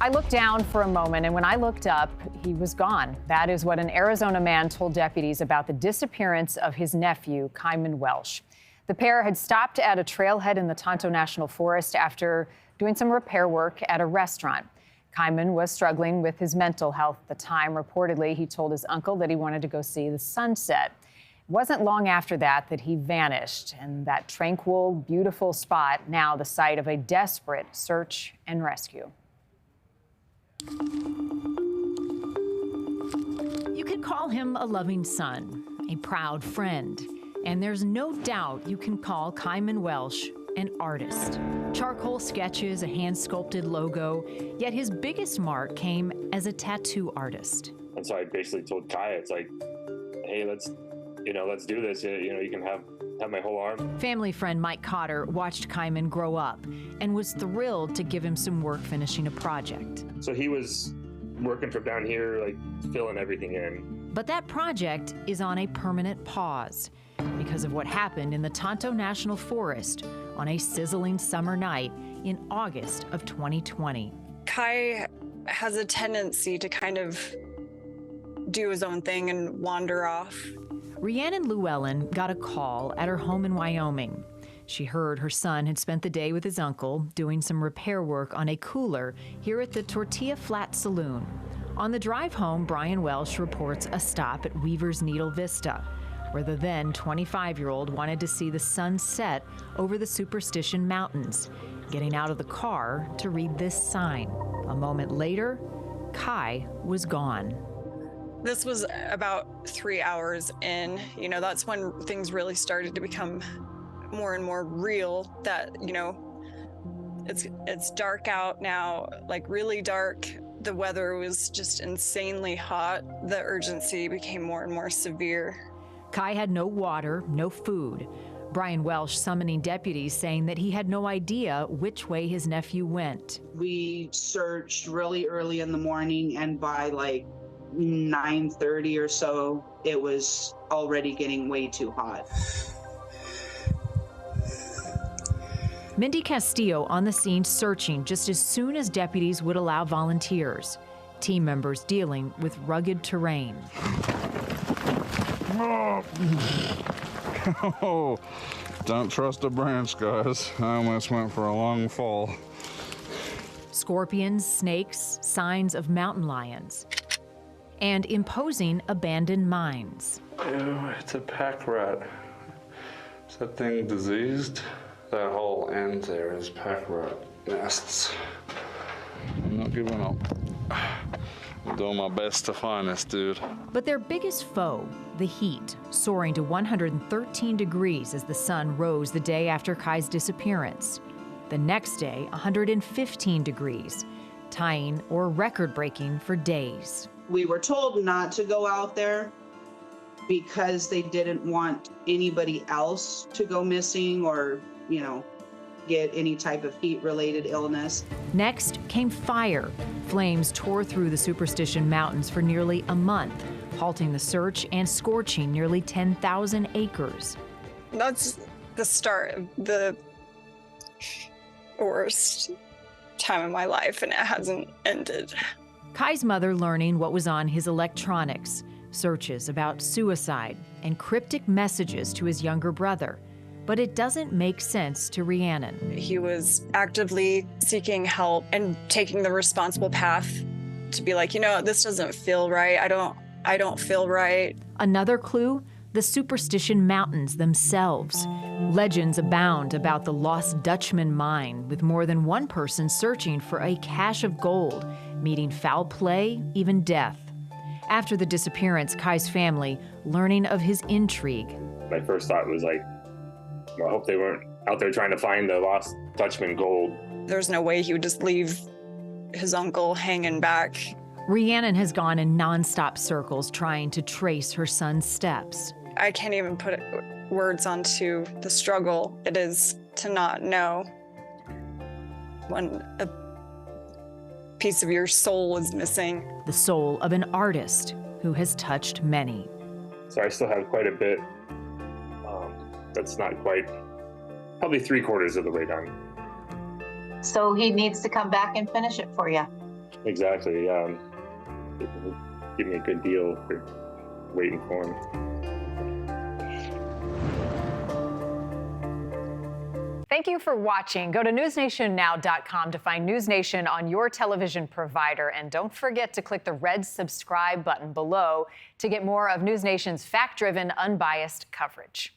I looked down for a moment, and when I looked up, he was gone. That is what an Arizona man told deputies about the disappearance of his nephew, Khayman Welch. The pair had stopped at a trailhead in the Tonto National Forest after doing some repair work at a restaurant. Khayman was struggling with his mental health at the time. Reportedly, he told his uncle that he wanted to go see the sunset. It wasn't long after that that he vanished, and that tranquil, beautiful spot now the site of a desperate search and rescue. You can call him a loving son, a proud friend, and there's no doubt you can call Khayman Welch an artist. Charcoal sketches, a hand-sculpted logo, yet his biggest mark came as a tattoo artist. And so I basically told Kai, it's like, hey, let's do this. You can have my whole arm. Family friend Mike Cotter watched Khayman grow up and was thrilled to give him some work finishing a project. So he was working from down here, like filling everything in. But that project is on a permanent pause because of what happened in the Tonto National Forest on a sizzling summer night in August of 2020. Kai has a tendency to kind of do his own thing and wander off. Rhiannon Llewellyn got a call at her home in Wyoming. She heard her son had spent the day with his uncle doing some repair work on a cooler here at the Tortilla Flat Saloon. On the drive home, Brian Welch reports a stop at Weaver's Needle Vista, where the then 25-year-old wanted to see the sun set over the Superstition Mountains, getting out of the car to read this sign. A moment later, Kai was gone. This was about 3 hours in. That's when things really started to become more and more real, that, it's dark out now, like really dark. The weather was just insanely hot. The urgency became more and more severe. Kai had no water, no food. Brian Welch summoning deputies saying that he had no idea which way his nephew went. We searched really early in the morning, and by like 9:30 or so, it was already getting way too hot. Mindy Castillo on the scene searching just as soon as deputies would allow volunteers. Team members dealing with rugged terrain. Oh, don't trust a branch, guys. I almost went for a long fall. Scorpions, snakes, signs of mountain lions, and imposing abandoned mines. Ew, it's a pack rat. Is that thing diseased? That whole end there is pack rat nests. I'm not giving up. I'm doing my best to find this dude. But their biggest foe, the heat, soaring to 113 degrees as the sun rose the day after Kai's disappearance. The next day, 115 degrees, tying or record-breaking for days. We were told not to go out there because they didn't want anybody else to go missing or, get any type of heat-related illness. Next came fire. Flames tore through the Superstition Mountains for nearly a month, halting the search and scorching nearly 10,000 acres. That's the start of the worst time of my life, and it hasn't ended. Kai's mother learning what was on his electronics, searches about suicide, and cryptic messages to his younger brother. But it doesn't make sense to Rhiannon. He was actively seeking help and taking the responsible path to be like, this doesn't feel right. I don't feel right. Another clue, the Superstition Mountains themselves. Legends abound about the lost Dutchman mine, with more than one person searching for a cache of gold, meeting foul play, even death. After the disappearance, Kai's family learning of his intrigue. My first thought was like, I hope they weren't out there trying to find the lost Dutchman gold. There's no way he would just leave his uncle hanging back. Rhiannon has gone in nonstop circles trying to trace her son's steps. I can't even put words onto the struggle it is to not know when a piece of your soul is missing. The soul of an artist who has touched many. So I still have quite a bit. That's not quite, probably 3/4 of the way done. So he needs to come back and finish it for you. Exactly. Give me a good deal for waiting for him. Thank you for watching. Go to newsnationnow.com to find News Nation on your television provider. And don't forget to click the red subscribe button below to get more of News Nation's fact-driven, unbiased coverage.